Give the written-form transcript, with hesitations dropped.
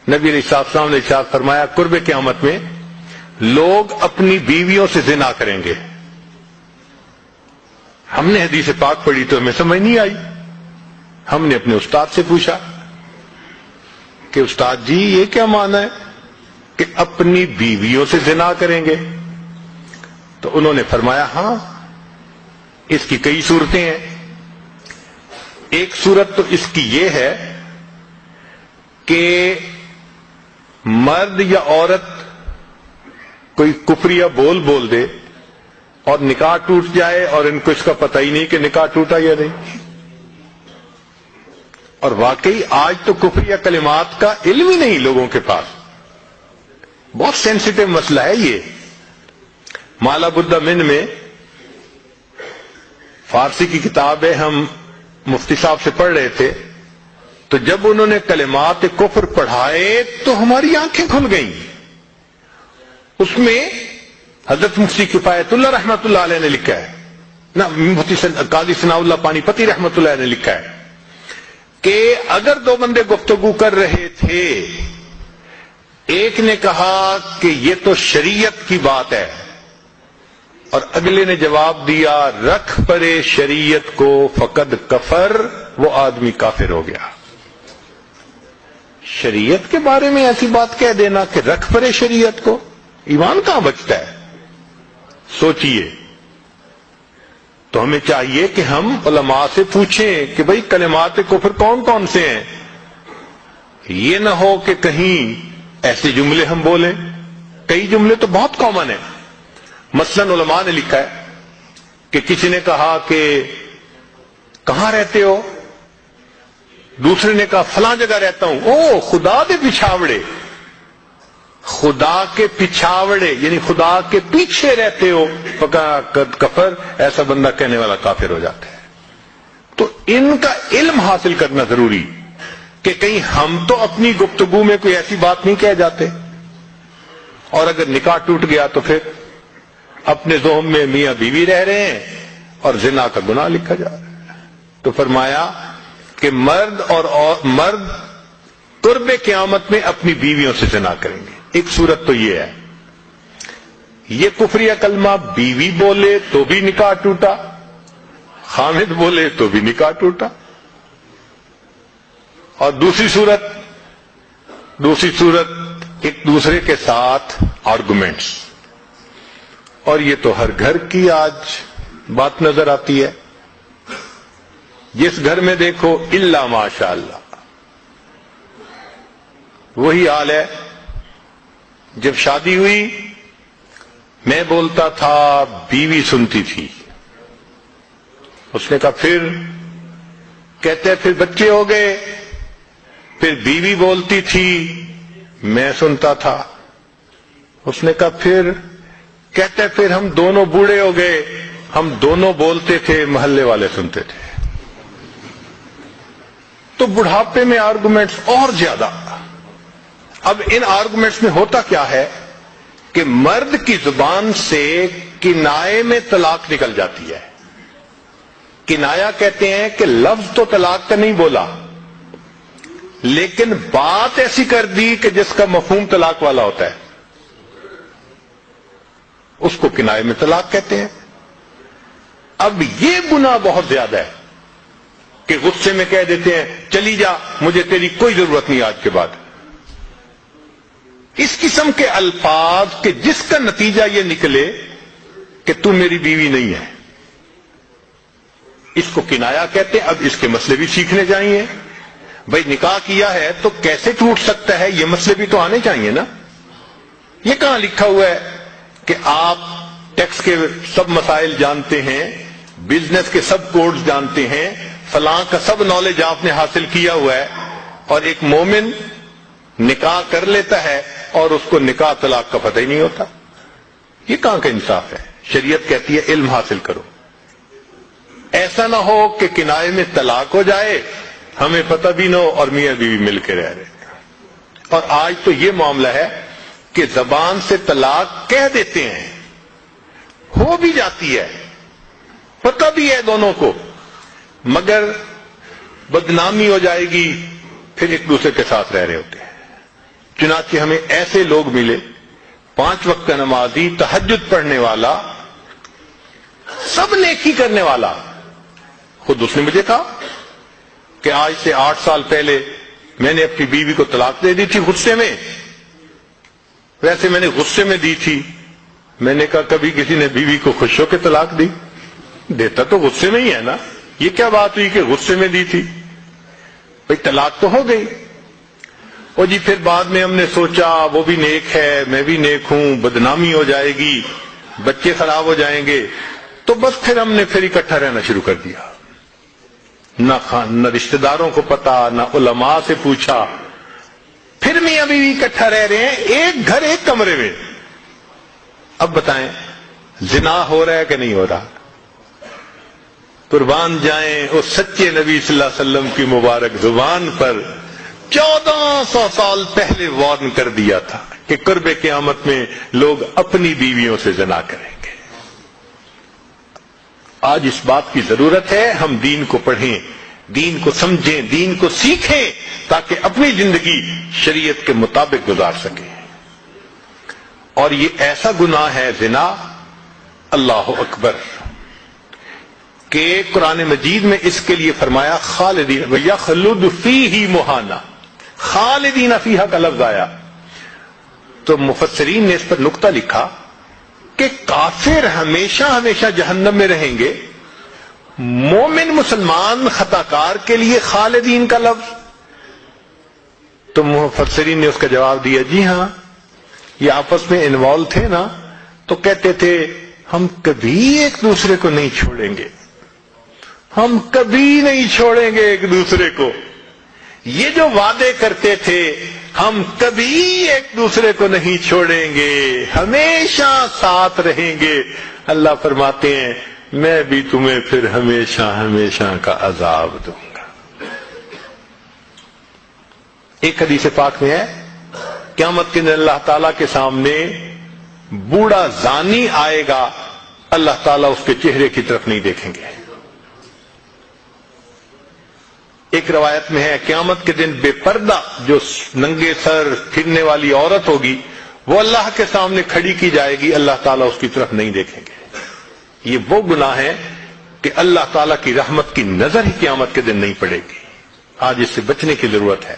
نبی علیہ السلام نے ارشاد فرمایا قرب قیامت میں لوگ اپنی بیویوں سے زنا کریں گے. ہم نے حدیث پاک پڑھی تو ہمیں سمجھ نہیں آئی. ہم نے اپنے استاد سے پوچھا کہ استاد جی یہ کیا معنی ہے کہ اپنی بیویوں سے زنا کریں گے؟ تو انہوں نے فرمایا ہاں اس کی کئی صورتیں ہیں. ایک صورت تو اس کی یہ ہے کہ مرد یا عورت کوئی کفریہ بول دے اور نکاح ٹوٹ جائے اور ان کو اس کا پتہ ہی نہیں کہ نکاح ٹوٹا یا نہیں. اور واقعی آج تو کفریہ کلمات کا علم ہی نہیں لوگوں کے پاس. بہت سینسیٹیو مسئلہ ہے یہ. مالا بدہ من میں فارسی کی کتاب ہے, ہم مفتی صاحب سے پڑھ رہے تھے تو جب انہوں نے کلمات کفر پڑھائے تو ہماری آنکھیں کھل گئیں. اس میں حضرت مفتی کفایت اللہ رحمۃ اللہ علیہ نے لکھا ہے, نہ مفتی قاضی ثناء اللہ پانی پتی رحمۃ اللہ علیہ نے لکھا ہے کہ اگر دو بندے گفتگو کر رہے تھے, ایک نے کہا کہ یہ تو شریعت کی بات ہے اور اگلے نے جواب دیا رکھ پرے شریعت کو فقد کفر, وہ آدمی کافر ہو گیا. شریعت کے بارے میں ایسی بات کہہ دینا کہ رکھ پرے شریعت کو, ایمان کہاں بچتا ہے؟ سوچئے. تو ہمیں چاہیے کہ ہم علماء سے پوچھیں کہ بھئی کلمات کفر کون کون سے ہیں. یہ نہ ہو کہ کہیں ایسے جملے ہم بولیں. کئی جملے تو بہت کامن ہیں. مثلا علماء نے لکھا ہے کہ کسی نے کہا کہ کہاں رہتے ہو؟ دوسرے نے کہا فلاں جگہ رہتا ہوں. او خدا دے پچھاوڑے, خدا کے پچھاوڑے یعنی خدا کے پیچھے رہتے ہو, فقد کفر, ایسا بندہ کہنے والا کافر ہو جاتا ہے. تو ان کا علم حاصل کرنا ضروری کہ کہیں ہم تو اپنی گفتگو میں کوئی ایسی بات نہیں کہہ جاتے, اور اگر نکاح ٹوٹ گیا تو پھر اپنے ذہن میں میاں بیوی رہ رہے ہیں اور زنا کا گناہ لکھا جا رہا ہے. تو فرمایا کہ مرد قرب قیامت میں اپنی بیویوں سے زنا کریں گے. ایک صورت تو یہ ہے, یہ کفریہ کلمہ بیوی بولے تو بھی نکاح ٹوٹا, خامد بولے تو بھی نکاح ٹوٹا. اور دوسری صورت ایک دوسرے کے ساتھ آرگومنٹس, اور یہ تو ہر گھر کی آج بات نظر آتی ہے. جس گھر میں دیکھو الا ماشاء اللہ وہی حال ہے. جب شادی ہوئی میں بولتا تھا, بیوی سنتی تھی. اس نے کہا پھر, کہتے پھر بچے ہو گئے, پھر بیوی بولتی تھی میں سنتا تھا. اس نے کہا پھر, کہتے پھر ہم دونوں بوڑھے ہو گئے, ہم دونوں بولتے تھے محلے والے سنتے تھے. تو بڑھاپے میں آرگومنٹس اور زیادہ. اب ان آرگومنٹس میں ہوتا کیا ہے کہ مرد کی زبان سے کنائے میں طلاق نکل جاتی ہے. کنایا کہتے ہیں کہ لفظ تو طلاق کا نہیں بولا لیکن بات ایسی کر دی کہ جس کا مفہوم طلاق والا ہوتا ہے, اس کو کنائے میں طلاق کہتے ہیں. اب یہ گناہ بہت زیادہ ہے کہ غصے میں کہہ دیتے ہیں چلی جا, مجھے تیری کوئی ضرورت نہیں آج کے بعد. اس قسم کے الفاظ کہ جس کا نتیجہ یہ نکلے کہ تو میری بیوی نہیں ہے, اس کو کنایا کہتے ہیں. اب اس کے مسئلے بھی سیکھنے چاہیے. بھائی نکاح کیا ہے تو کیسے ٹوٹ سکتا ہے, یہ مسئلے بھی تو آنے چاہیے نا. یہ کہاں لکھا ہوا ہے کہ آپ ٹیکس کے سب مسائل جانتے ہیں, بزنس کے سب کوڈز جانتے ہیں, فلاں کا سب نالج آپ نے حاصل کیا ہوا ہے, اور ایک مومن نکاح کر لیتا ہے اور اس کو نکاح طلاق کا پتہ ہی نہیں ہوتا. یہ کہاں کا انصاف ہے؟ شریعت کہتی ہے علم حاصل کرو. ایسا نہ ہو کہ کنائے میں طلاق ہو جائے, ہمیں پتہ بھی نہ ہو اور میاں بیوی مل کے رہ رہے. اور آج تو یہ معاملہ ہے کہ زبان سے طلاق کہہ دیتے ہیں, ہو بھی جاتی ہے, پتہ بھی ہے دونوں کو, مگر بدنامی ہو جائے گی, پھر ایک دوسرے کے ساتھ رہ رہے ہوتے ہیں. چنانچہ ہمیں ایسے لوگ ملے 5 وقت کا نمازی، تہجد پڑھنے والا، سب نیکی کرنے والا. خود اس نے مجھے کہا کہ آج سے 8 سال پہلے میں نے اپنی بیوی کو طلاق دے دی تھی غصے میں. ویسے میں نے غصے میں دی تھی. میں نے کہا کبھی کسی نے بیوی کو خوش ہو کے طلاق دی؟ دیتا تو غصے میں ہی ہے نا. یہ کیا بات ہوئی کہ غصے میں دی تھی؟ بھئی طلاق تو ہو گئی. اور جی پھر بعد میں ہم نے سوچا وہ بھی نیک ہے، میں بھی نیک ہوں، بدنامی ہو جائے گی، بچے خراب ہو جائیں گے، تو بس پھر ہم نے پھر اکٹھا رہنا شروع کر دیا. نہ رشتہ داروں کو پتا، نہ علماء سے پوچھا. پھر میاں بیوی اکٹھا رہ رہے ہیں، ایک گھر ایک کمرے میں. اب بتائیں زنا ہو رہا ہے کہ نہیں ہو رہا؟ قربان جائیں اس سچے نبی صلی اللہ علیہ وسلم کی مبارک زبان پر 1400 سال پہلے وارن کر دیا تھا کہ قرب قیامت میں لوگ اپنی بیویوں سے زنا کریں گے. آج اس بات کی ضرورت ہے ہم دین کو پڑھیں، دین کو سمجھیں، دین کو سیکھیں تاکہ اپنی زندگی شریعت کے مطابق گزار سکیں. اور یہ ایسا گناہ ہے زنا، اللہ اکبر، کہ قرآن مجید میں اس کے لیے فرمایا خالدین وَيَخْلُدُ فِيهِ مُحَانَا. خالدین فیہا کا لفظ آیا تو مفسرین نے اس پر نقطہ لکھا کہ کافر ہمیشہ ہمیشہ جہنم میں رہیں گے، مومن مسلمان خطا کار کے لیے خالدین کا لفظ. تو مفسرین نے اس کا جواب دیا جی ہاں، یہ آپس میں انوالو تھے نا، تو کہتے تھے ہم کبھی ایک دوسرے کو نہیں چھوڑیں گے، ہم کبھی نہیں چھوڑیں گے ایک دوسرے کو. یہ جو وعدے کرتے تھے ہم کبھی ایک دوسرے کو نہیں چھوڑیں گے، ہمیشہ ساتھ رہیں گے، اللہ فرماتے ہیں میں بھی تمہیں پھر ہمیشہ ہمیشہ کا عذاب دوں گا. ایک حدیث پاک میں ہے قیامت کے دن اللہ تعالیٰ کے سامنے بوڑھا زانی آئے گا، اللہ تعالیٰ اس کے چہرے کی طرف نہیں دیکھیں گے. ایک روایت میں ہے قیامت کے دن بے پردہ جو ننگے سر پھرنے والی عورت ہوگی وہ اللہ کے سامنے کھڑی کی جائے گی، اللہ تعالیٰ اس کی طرف نہیں دیکھیں گے. یہ وہ گناہ ہے کہ اللہ تعالیٰ کی رحمت کی نظر ہی قیامت کے دن نہیں پڑے گی. آج اس سے بچنے کی ضرورت ہے.